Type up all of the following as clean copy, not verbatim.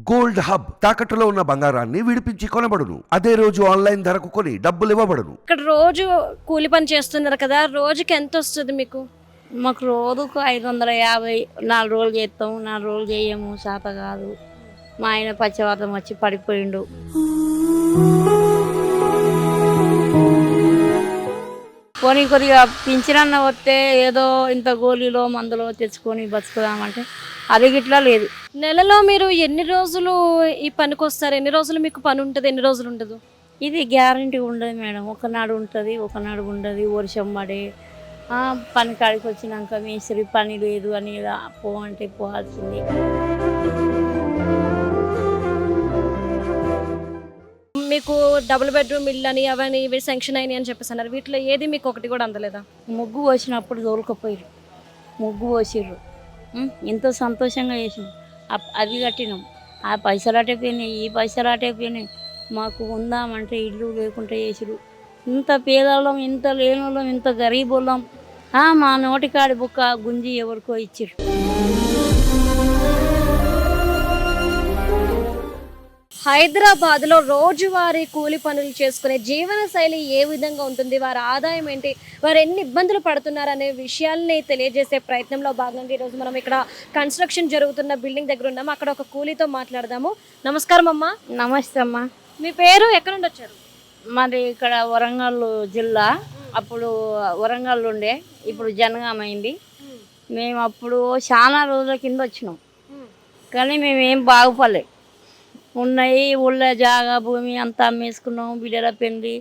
Gold hub తాకట్టులో ఉన్న బంగారాన్ని విడిపించి కొనబడును. అదే రోజు ఆన్లైన్ ధరకు కొని డబ్బులు ఇవ్వబడును. ఇక్కడ రోజు కూలి పని చేస్తున్నారు కదా, రోజుకి ఎంత వస్తుంది మీకు? మాకు రోజుకు 550. 4 రోజులు చేస్తాము, 4 రోజులు చేయము, శాత కాదు. మా ఆయన పచ్చవాతం వచ్చి పడిపోయిండు. పోనీ కొద్దిగా పింఛనన్న వస్తే ఏదో ఇంత గోళీలో మందులో తెచ్చుకొని బతుకుదామంటే అది గిట్లా లేదు. నెలలో మీరు ఎన్ని రోజులు ఈ పనికి వస్తారు? ఎన్ని రోజులు మీకు పని ఉంటుంది, ఎన్ని రోజులు ఉండదు? ఇది గ్యారంటీ ఉండదు మేడం. ఒకనాడు ఉంటుంది, ఒకనాడు ఉండదు. వర్షం పడే పని కాడికి వచ్చినాక మేస్త్రి పని లేదు అని పో అంటే పోవాల్సిందే. మీకు డబుల్ బెడ్రూమ్ ఇల్లు అని అవని ఇవి శాంక్షన్ అయినాయి అని చెప్పేసి అన్నారు. వీటిలో ఏది మీకు ఒకటి కూడా అందలేదా? ముగ్గు పోసినప్పుడు దొరకపోయారు, ముగ్గు పోసిర్రు. ఎంతో సంతోషంగా చేసినాం. అవి కట్టినాం. ఆ పైసలు అటైపోయినాయి, ఈ పైసలు అటైపోయినాయి. మాకు ఉందామంటే ఇల్లు లేకుండా చేసిరు. ఇంత పేదవాళ్ళం, ఇంత లేని వాళ్ళం, ఇంత గరీబ్ వాళ్ళం. మా నోటికాడి బుక్క గుంజి ఎవరికో ఇచ్చిర్రు. హైదరాబాద్లో రోజువారీ కూలి పనులు చేసుకునే జీవన శైలి ఏ విధంగా ఉంటుంది, వారి ఆదాయం ఏంటి, వారు ఎన్ని ఇబ్బందులు పడుతున్నారు అనే విషయాల్ని తెలియజేసే ప్రయత్నంలో భాగంగా ఈరోజు మనం ఇక్కడ కన్స్ట్రక్షన్ జరుగుతున్న బిల్డింగ్ దగ్గర ఉన్నాము. అక్కడ ఒక కూలీతో మాట్లాడదాము. నమస్కారం అమ్మా. నమస్తే అమ్మా. మీ పేరు, ఎక్కడ నుండి వచ్చారు? మాది ఇక్కడ వరంగల్ జిల్లా. అప్పుడు వరంగల్ ఉండే, ఇప్పుడు జనగామైంది. మేము అప్పుడు చాలా రోజుల కింద వచ్చినాం, కానీ మేమేం బాగుపడలే. ఉన్నాయి ఊళ్ళో జాగా భూమి అంతా అమ్మేసుకున్నాం. బిడ్డల పెళ్ళి,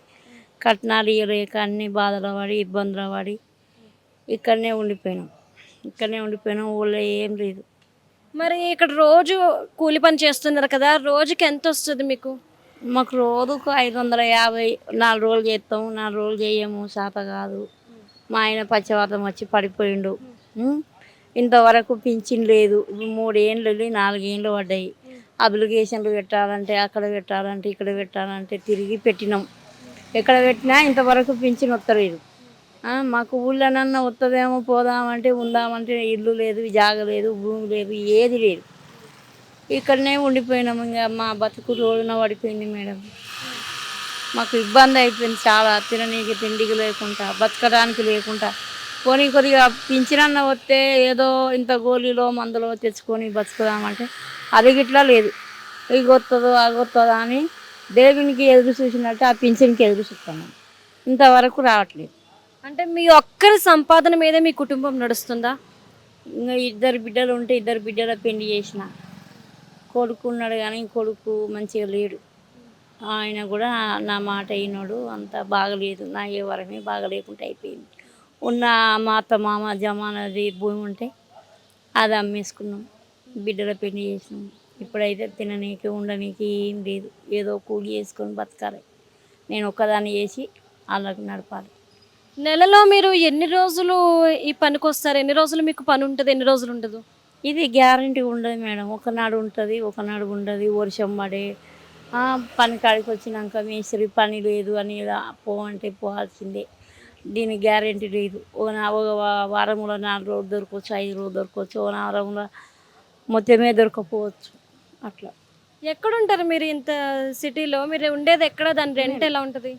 కట్నాలు ఇవ్వలేక అన్ని బాధలు పడి, ఇబ్బందులు పడి ఇక్కడనే ఉండిపోయినాం. ఊళ్ళో ఏం లేదు. మరి ఇక్కడ రోజు కూలి పని చేస్తున్నారు కదా, రోజుకి ఎంత వస్తుంది మీకు? మాకు రోజుకు 550. 4 రోజులు చేస్తాము, 4 రోజులు చేయము, శాత కాదు. మా ఆయన పచ్చవాతం వచ్చి పడిపోయిండు. ఇంతవరకు పింఛన్ లేదు. 3 ఏళ్ళు 4 ఏళ్ళు పడ్డాయి. అప్లికేషన్లు పెట్టాలంటే అక్కడ పెట్టాలంటే ఇక్కడ పెట్టాలంటే తిరిగి పెట్టినాం. ఎక్కడ పెట్టినా ఇంతవరకు పింఛన్ వస్తలేదు. మాకు ఊళ్ళోనన్నా వస్తుందేమో, పోదామంటే ఉందామంటే ఇల్లు లేదు, జాగ లేదు, భూమి లేదు, ఏది లేదు. ఇక్కడనే ఉండిపోయినాము. ఇంకా మా బతుకు రోజున పడిపోయింది మేడం. మాకు ఇబ్బంది అయిపోయింది చాలా. తిననీకి తిండికి లేకుండా, బతకడానికి లేకుండా. పోనీ కొద్దిగా పింఛనన్న వస్తే ఏదో ఇంత గోళీలో మందులో తెచ్చుకొని బతుకుదామంటే అది గిట్లా లేదు. ఇగొస్తుందో అగొస్తుందో అని దేవునికి ఎదురు చూసినట్టు ఆ పింఛన్కి ఎదురు చూస్తున్నాం. ఇంతవరకు రావట్లేదు. అంటే మీ ఒక్కరి సంపాదన మీద మీ కుటుంబం నడుస్తుందా? ఇంకా 2 బిడ్డలు ఉంటే 2 బిడ్డల పెళ్లి చేసిన. కొడుకు ఉన్నాడు కానీ కొడుకు మంచిగా లేడు. ఆయన కూడా నా మాట అయినాడు. అంత బాగలేదు. నా ఏ వరమే బాగలేకుండా అయిపోయింది. ఉన్న మా అత్త మామ జమానది భూమి ఉంటే అది అమ్మేసుకున్నాం. బిడ్డల పెళ్లి చేసినాం. ఇప్పుడైతే తిననీకి ఉండనీకి ఏం లేదు. ఏదో కూలి చేసుకొని బతకాలి. నేను ఒక్కదాన్ని చేసి వాళ్ళకి నడపాలి. నెలలో మీరు ఎన్ని రోజులు ఈ పనికి వస్తారు? ఎన్ని రోజులు మీకు పని ఉంటుంది, ఎన్ని రోజులు ఉండదు? ఇది గ్యారంటీ ఉండదు మేడం. ఒకనాడు ఉంటుంది, ఒకనాడు ఉండదు. వర్షం పడే పని కాడికి వచ్చినాక మేస్త్రి పని లేదు అని పో అంటే పోవాల్సిందే. దీనికి గ్యారంటీ లేదు. ఒక వారంలో 4 రోజులు దొరకవచ్చు, 5 రోజులు దొరకవచ్చు. ఒక వారంలో మొత్తమే దొరకపోవచ్చు. అట్లా. ఎక్కడుంటారు మీరు? ఇంత సిటీలో మీరు ఉండేది ఎక్కడ? దాని రెంట్ ఎలా ఉంటుంది?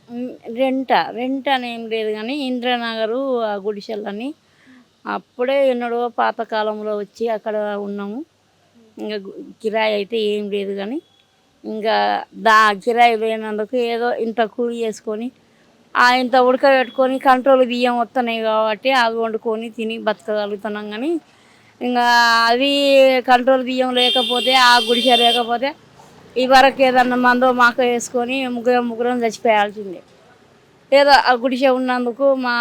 రెంట్ అని ఏం లేదు కానీ ఇంద్రనగరు గుడిసెలని అప్పుడే ఎన్నడో పాతకాలంలో వచ్చి అక్కడ ఉన్నాము. ఇంకా కిరాయి అయితే ఏం లేదు కానీ ఇంకా కిరాయి లేనందుకు ఏదో ఇంత కూలి చేసుకొని ఇంత ఉడకబెట్టుకొని కంట్రోల్ బియ్యం వస్తున్నాయి కాబట్టి అవి వండుకొని తిని బతకగలుగుతున్నాం. కానీ ఇంకా అవి కంట్రోల్ బియ్యం లేకపోతే, ఆ గుడిసె లేకపోతే ఈ వరకు ఏదన్నా మందో మాకు వేసుకొని ముగ్గురం చచ్చిపోయాల్సిందే. ఏదో ఆ గుడిసె ఉన్నందుకు, మా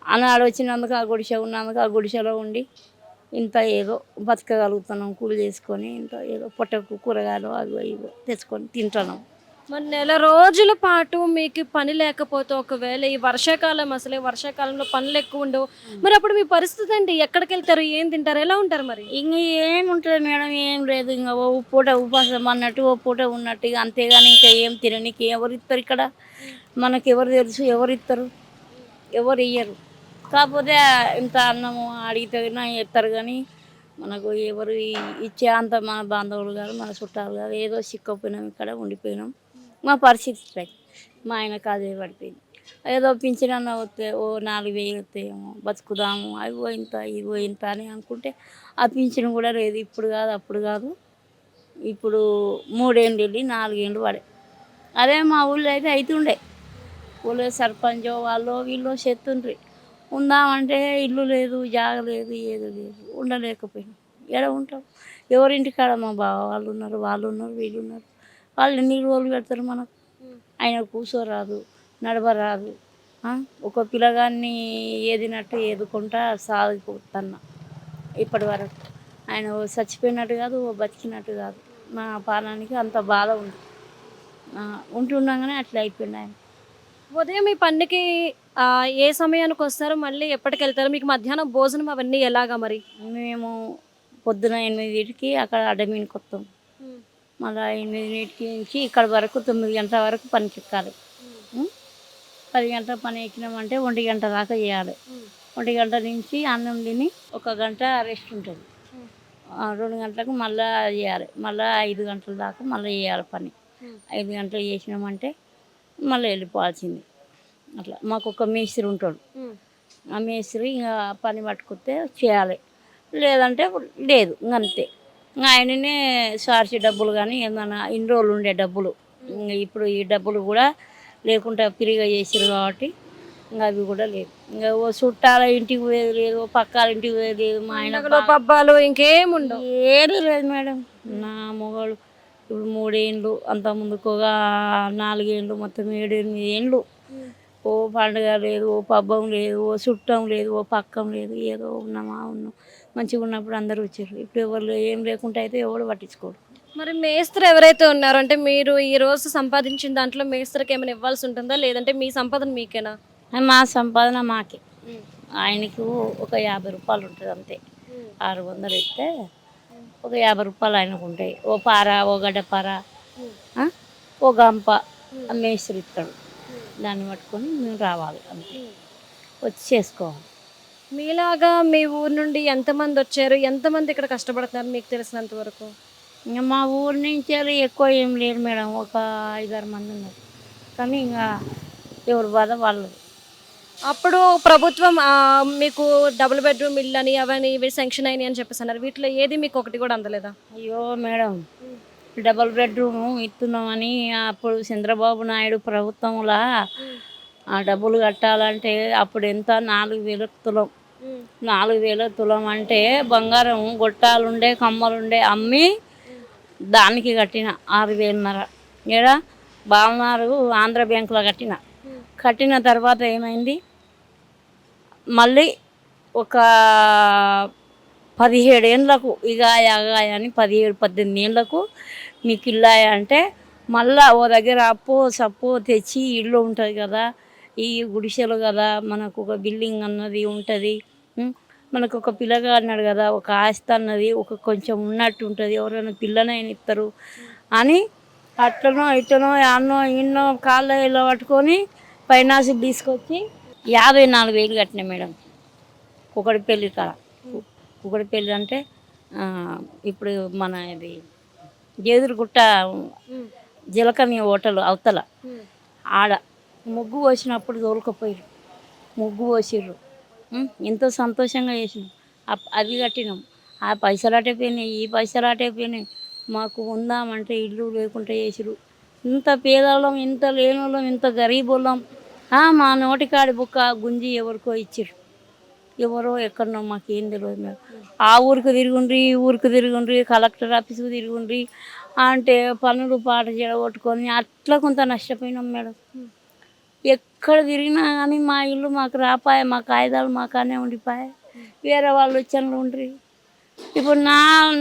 అన్నాడు వచ్చినందుకు, ఆ గుడిసె ఉన్నందుకు ఆ గుడిసెలో ఉండి ఇంత ఏదో బతకగలుగుతున్నాం. కూలి చేసుకొని ఇంత ఏదో పొట్టకు కూరగాయలు అవి ఇవి తెచ్చుకొని తింటున్నాం. మరి నెల రోజుల పాటు మీకు పని లేకపోతే, ఒకవేళ ఈ వర్షాకాలం, అసలే వర్షాకాలంలో పనులు ఎక్కువ ఉండవు, మరి అప్పుడు మీ పరిస్థితి ఏంటి? ఎక్కడికి వెళ్తారు, ఏం తింటారు, ఎలా ఉంటారు? మరి ఇంక ఏముంటుంది మేడం, ఏం లేదు. ఇంకా ఓ పూట ఉపాసం అన్నట్టు, ఓ పూట ఉన్నట్టు, ఇక అంతేగాని ఇంకా ఏం తిననీకి ఎవరు ఇస్తారు ఇక్కడ? మనకి ఎవరు తెలుసు? ఎవరు ఇస్తారు? ఎవరు ఇయ్యరు. కాకపోతే ఇంత అన్నము అడిగితే ఇస్తారు కానీ మనకు ఎవరు ఇచ్చే అంత మన బాంధవులు గారు మన చుట్టాలు గారు ఏదో చిక్కపోయినాం ఇక్కడ ఉండిపోయినాం. మా పరిస్థితి ఇట్లయి. మా ఆయనకు అదే పడిపోయింది. ఏదో పింఛన్ వస్తే ఓ 4,000 వస్తాయేమో బతుకుదాము, అవి ఇంత ఇవో ఇంత అని అనుకుంటే ఆ పింఛన్ కూడా లేదు. ఇప్పుడు కాదు అప్పుడు కాదు, ఇప్పుడు 3 ఏళ్ళు వెళ్ళి 4 ఏళ్ళు పడే. అదే మా ఊళ్ళో అయితే అవుతుండే. ఊళ్ళో సర్పంచో వాళ్ళు వీళ్ళు చెత్తుండ్రి. ఉందామంటే ఇల్లు లేదు, జాగ లేదు, ఏది లేదు, ఉండలేకపోయినాం. ఎక్కడ ఉంటాం? ఎవరింటికాడ మా బావ వాళ్ళు ఉన్నారు, వాళ్ళు ఉన్నారు, వీళ్ళు ఉన్నారు. వాళ్ళు ఎన్ని రోజులు పెడతారు మనకు? ఆయన కూర్చోరాదు, నడవరాదు. ఒక పిల్లగాన్ని ఏదినట్టు ఏదుకుంటా సాగిపోతున్నా ఇప్పటి వరకు. ఆయన ఓ చచ్చిపోయినట్టు కాదు, ఓ బతికినట్టు కాదు. మా పానానికి అంత బాధ ఉంది. ఉంటుండగానే అట్లా అయిపోయింది ఆయన. ఉదయం మీ పనికి ఏ సమయానికి వస్తారు, మళ్ళీ ఎప్పటికి వెళ్తారు? మీకు మధ్యాహ్నం భోజనం అవన్నీ ఎలాగా మరి? మేము పొద్దున 8కి అక్కడ అడ్డమీనికి వస్తాం. మళ్ళీ 8 నుంచి ఇక్కడ వరకు 9 గంటల వరకు పనికి ఎక్కాలి. 10 గంటల పని ఎక్కినామంటే 1 గంట దాకా చేయాలి. 1 గంట నుంచి అన్నం తిని 1 గంట రెస్ట్ ఉంటుంది. 2 గంటలకు మళ్ళీ చేయాలి. మళ్ళీ 5 గంటల దాకా మళ్ళీ చేయాలి పని. 5 గంటలు చేసినామంటే మళ్ళీ వెళ్ళిపోవాల్సింది. అట్లా మాకు ఒక మేస్త్రి ఉంటాడు. ఆ మేస్త్రి ఇంకా పని పట్టుకొస్తే చేయాలి, లేదంటే లేదు, ఇంకంతే. ఇంకా ఆయననే సార్చి డబ్బులు కానీ ఏమన్నా ఇన్ని రోజులు ఉండే డబ్బులు, ఇప్పుడు ఈ డబ్బులు కూడా లేకుండా ఫ్రీగా చేసారు కాబట్టి ఇంకా అవి కూడా లేదు. ఇంకా ఓ చుట్టాల ఇంటికి పోయేది లేదు, ఓ పక్కాల ఇంటికి పోయేది లేదు. మా ఆయన పబ్బాలు ఇంకేముండవు, ఏది లేదు మేడం. నా మొగలు ఇప్పుడు 3 ఏళ్ళు, అంత ముందుకోగా 4 ఏళ్ళు, మొత్తం 7-8 ఏళ్ళు. ఓ పండుగ లేదు, ఓ పబ్బం లేదు, ఓ చుట్టం లేదు, ఓ పక్కం లేదు. ఏదో ఉన్నాం మంచిగా ఉన్నప్పుడు అందరూ వచ్చారు. ఇప్పుడు ఎవరు ఏం లేకుండా అయితే ఎవరు పట్టించుకోరు. మరి మేస్త్రి ఎవరైతే ఉన్నారో, అంటే మీరు ఈ రోజు సంపాదించిన దాంట్లో మేస్త్రికి ఏమైనా ఇవ్వాల్సి ఉంటుందా, లేదంటే మీ సంపాదన మీకేనా? మా సంపాదన మాకే. ఆయనకు ఒక 50 రూపాయలు ఉంటుంది అంతే. 600 ఇస్తే ఒక 50 రూపాయలు ఆయనకు ఉంటాయి. ఓ పార, ఓ గడ్డపార, ఓ గంప మేస్త్రి ఇస్తాడు. దాన్ని పట్టుకొని మేము రావాలి, అంతే. వచ్చి చేసుకోవాలి. మీలాగా మీ ఊరు నుండి ఎంతమంది వచ్చారు, ఎంతమంది ఇక్కడ కష్టపడుతున్నారు మీకు తెలిసినంత వరకు? ఇంకా మా ఊరి నుంచి ఎక్కువ ఏం లేరు మేడం, ఒక 5-6 మంది ఉన్నారు. కానీ ఇంకా ఎవరి బాధ వాళ్ళు. అప్పుడు ప్రభుత్వం మీకు డబుల్ బెడ్రూమ్ ఇల్లు అని అవని ఇవి శాంక్షన్ అయినాయి అని చెప్పేసి అన్నారు. వీటిలో ఏది మీకు ఒకటి కూడా అందలేదా? అయ్యో మేడం, డబుల్ బెడ్రూమ్ ఇస్తున్నామని అప్పుడు చంద్రబాబు నాయుడు ప్రభుత్వంలో ఆ డబ్బులు కట్టాలంటే అప్పుడు ఎంత, 4,000 తులం. 4,000 తులం అంటే బంగారం గొట్టాలుండే కమ్మలుండే అమ్మి దానికి కట్టిన 6,500. ఏడా బాలనారు ఆంధ్ర బ్యాంకులో కట్టిన తర్వాత ఏమైంది, మళ్ళీ ఒక 17 ఏళ్ళకు ఇగాయ అని 17-18 ఏళ్ళకు మీకు ఇల్లాయ అంటే మళ్ళా ఓ దగ్గర అప్పు సప్పు తెచ్చి ఇల్లు ఉంటుంది కదా, ఈ గుడిసెలు కదా, మనకు ఒక బిల్డింగ్ అన్నది ఉంటుంది, మనకు ఒక పిల్లగా అన్నాడు కదా, ఒక ఆస్తి అన్నది ఒక కొంచెం ఉన్నట్టు ఉంటుంది, ఎవరైనా పిల్లనైనా ఇస్తారు అని అట్లనో ఇట్లనో అన్నో ఇన్నో కాళ్ళ ఇలా పట్టుకొని ఫైనాన్స్కి తీసుకొచ్చి 54,000 కట్టినా మేడం. కుకటిపల్లి కాడ. కుకటిపల్లి అంటే ఇప్పుడు మన ఇది జేదురుగుట్ట జీలకర్ణి హోటల్ అవతల ఆడ ముగ్గు పోసినప్పుడు తోలుకపోయారు. ముగ్గు పోసిర్రు, ఎంతో సంతోషంగా చేసినాం. అది కట్టినాం. ఆ పైసలు అటైపోయినాయి, ఈ పైసలు అటైపోయినాయి. మాకు ఉందామంటే ఇల్లు లేకుండా చేసిరు. ఇంత పేదవాళ్ళం, ఇంత లేనోళ్ళం, ఇంత గరీబోళ్ళం. మా నోటికాడి బుక్క గుంజి ఎవరికో ఇచ్చిర్రు. ఎవరో ఎక్కడనో మాకేం తెలియదు మేడం. ఆ ఊరికి తిరుగుండ్రి, ఈ ఊరికి తిరుగుండ్రి, కలెక్టర్ ఆఫీస్కి తిరుగుండ్రి అంటే పనులు పాట చెడగొట్టుకొని అట్లా కొంత నష్టపోయినాం మేడం. ఎక్కడ తిరిగినా కానీ మా ఇల్లు మాకు రాపాయ, మా కాగితాలు మాకానే ఉండిపోయాయి. వేరే వాళ్ళు వచ్చాను ఉండ్రి. ఇప్పుడు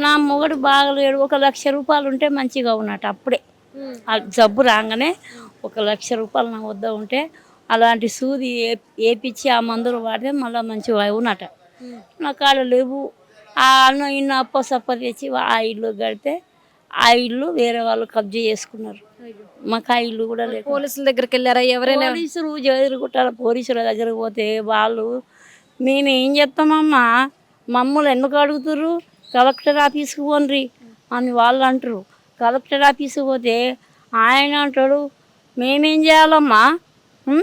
నా మొగడు బాగలేడు. 1,00,000 రూపాయలు ఉంటే మంచిగా ఉన్నట్టు. అప్పుడే ఆ జబ్బు రాగానే 1,00,000 రూపాయలు నా వద్ద ఉంటే అలాంటి సూది వేపించి ఆ మందులు వాడితే మళ్ళీ మంచిగా ఉన్నట. నా కాడ లేవు. ఆ అన్న ఇన్న అప్ప తెచ్చి ఆ ఇల్లు కడితే ఆ ఇల్లు వేరే వాళ్ళు కబ్జా చేసుకున్నారు. మాకు ఆ ఇల్లు కూడా లేదు. పోలీసుల దగ్గరికి వెళ్ళారా ఎవరైనా? పోలీసులు జరుగుతాల పోలీసుల దగ్గరకు పోతే వాళ్ళు మేము ఏం చెప్తామమ్మా, మమ్మల్ని ఎందుకు అడుగుతుర్రు, కలెక్టర్ ఆఫీస్కి పోండి అని వాళ్ళు అంటారు. కలెక్టర్ ఆఫీస్కి పోతే ఆయన అంటాడు, మేమేం చేయాలమ్మా, ఉం?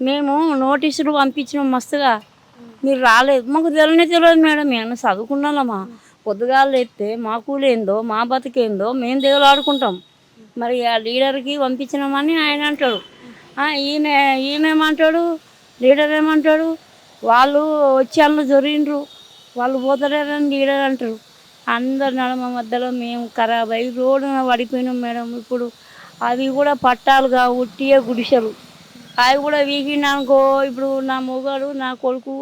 మేము నోటీసులు పంపించినాం మస్తుగా, మీరు రాలేదు. మాకు తెలియదు మేడం, మేము చదువుకున్నామా, పొద్దుగాలు ఎత్తే మా కూలేందో మా బతికేందో మేము దిగలాడుకుంటాం. మరి ఆ లీడర్కి పంపించినామని ఆయన అంటాడు. ఈయనేమంటాడు, లీడర్ ఏమంటాడు, వాళ్ళు వచ్చి అందులో జరిగిండ్రు, వాళ్ళు పోతలేరని లీడర్ అంటారు. అందరు నడమ మధ్యలో మేము ఖరాబ్ అయ్యి రోడ్డున పడిపోయినాం మేడం. ఇప్పుడు అవి కూడా పట్టాలుగా ఉట్టియే గుడిసెలు, అవి కూడా వీకిండనుకో. ఇప్పుడు నా మొగాడు నా కొడుకు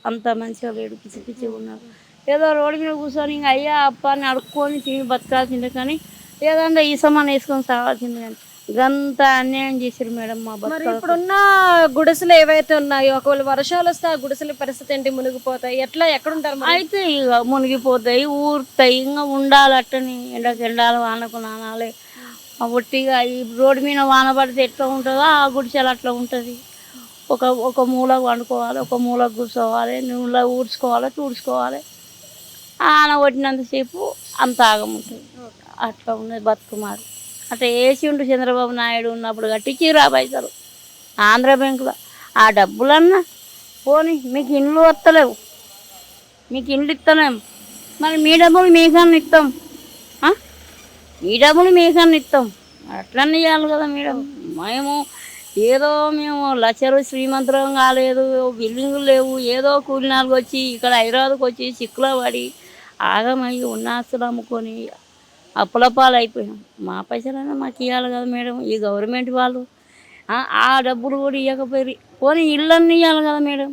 అంత మంచిగా లేడు, పిచ్చి పిచ్చిగా ఉన్నాడు. ఏదో రోడ్డు మీద కూర్చొని ఇంకా అయ్యా అప్ప అని అడుక్కొని తిని బతకాల్సిందే, కానీ ఏదంటే ఈ సమాన్ వేసుకొని సాగాల్సిందే. కానీ గంత అన్యాయం చేశారు మేడం మా మరి బతుకు. ఇప్పుడున్న గుడిసెలు ఏవైతే ఉన్నాయో ఒకవేళ వర్షాలు వస్తే ఆ గుడిసెల పరిస్థితి ఏంటి, మునిగిపోతాయి, ఎట్లా ఎక్కడుంటారు మరి? అయితే ఇక మునిగిపోతాయి, ఊరుతాయి, ఇంకా ఉండాలి అట్టని. ఎండకు ఎండాలి, వానకు నానాలి. ఒట్టిగా ఈ రోడ్డు మీద వాన పడితే ఎట్లా ఉంటుందో ఆ గుడిసెలు అట్లా ఉంటుంది. ఒక మూలకు వండుకోవాలి, ఒక మూలకు కూర్చోవాలి, నూనెలో ఊడ్చుకోవాలి, తుడుచుకోవాలి. ఆన కొట్టినంతసేపు అంత ఆగం ఉంటుంది. అట్లా ఉన్నది బతుకు మాది. అట్లా వేసి ఉండు చంద్రబాబు నాయుడు ఉన్నప్పుడు కట్టించి రా పైసలు ఆంధ్ర బ్యాంకులో. ఆ డబ్బులన్నా పోనీ, మీకు ఇండ్లు వస్తలేవు, మీకు ఇండ్లు ఇస్తలేము, మరి మీ డబ్బులు మీకన్నా ఇస్తాం, మీ డబ్బులు మీకన్నా ఇస్తాం, అట్లనే ఇవ్వాలి కదా మేడం. మేము లక్షలు శ్రీమంతులం కాలేదు, బిల్డింగులు లేవు, ఏదో కూలినాలకు వచ్చి ఇక్కడ హైదరాబాద్కి వచ్చి చిక్కులో పడి ఆగమయ్యి ఉన్న ఆస్తులు అమ్ముకొని అప్పుల పాలు అయిపోయాం. మా పైసలైనా మాకు ఇవ్వాలి కదా మేడం. ఈ గవర్నమెంట్ వాళ్ళు ఆ డబ్బులు కూడా ఇవ్వకపోయి పోనీ ఇళ్ళన్నీ ఇవ్వాలి కదా మేడం.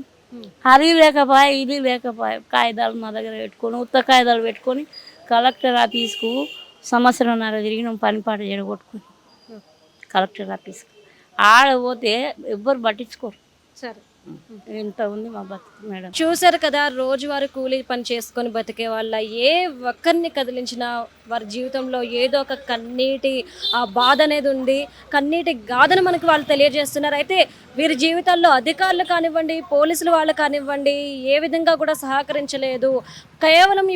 అది లేకపోయా, ఇది లేకపోయా, కాగితాలు మా దగ్గర పెట్టుకొని, ఉత్త కాగితాలు పెట్టుకొని కలెక్టర్ ఆఫీస్కు సంవత్సరంన్నర తిరిగినాం పనిపాట జరగొట్టుకొని కలెక్టర్ ఆఫీస్కి. ఆడ పోతే ఎవ్వరు పట్టించుకోరు. సరే, ఎంత ఉంది మా బతుకు మేడం. చూసారు కదా, రోజువారీ కూలీ పని చేసుకొని బతికే వాళ్ళ ఏ ఒక్కరిని కదిలించినా వారి జీవితంలో ఏదో ఒక కన్నీటి బాధ అనేది ఉంది. కన్నీటి గాథను మనకు వాళ్ళు తెలియజేస్తున్నారు. అయితే వీరి జీవితాల్లో అధికారులు కానివ్వండి, పోలీసులు వాళ్ళు కానివ్వండి, ఏ విధంగా కూడా సహకరించలేదు. కేవలం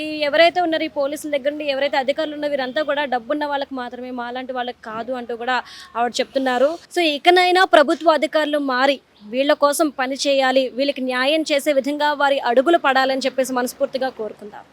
ఈ ఎవరైతే ఉన్నారో ఈ పోలీసుల దగ్గర నుండి ఎవరైతే అధికారులు ఉన్నారో వీరంతా కూడా డబ్బున్న వాళ్ళకి మాత్రమే, మాలాంటి వాళ్ళకి కాదు అంటూ కూడా ఆవిడ చెప్తున్నారు. సో ఇకనైనా ప్రభుత్వ అధికారులు మారి వీళ్ళ కోసం పని చేయాలి, వీళ్ళకి న్యాయం చేసే విధంగా వారి అడుగులు పడాలని చెప్పేసి మనస్ఫూర్తిగా కోరుకుందాం.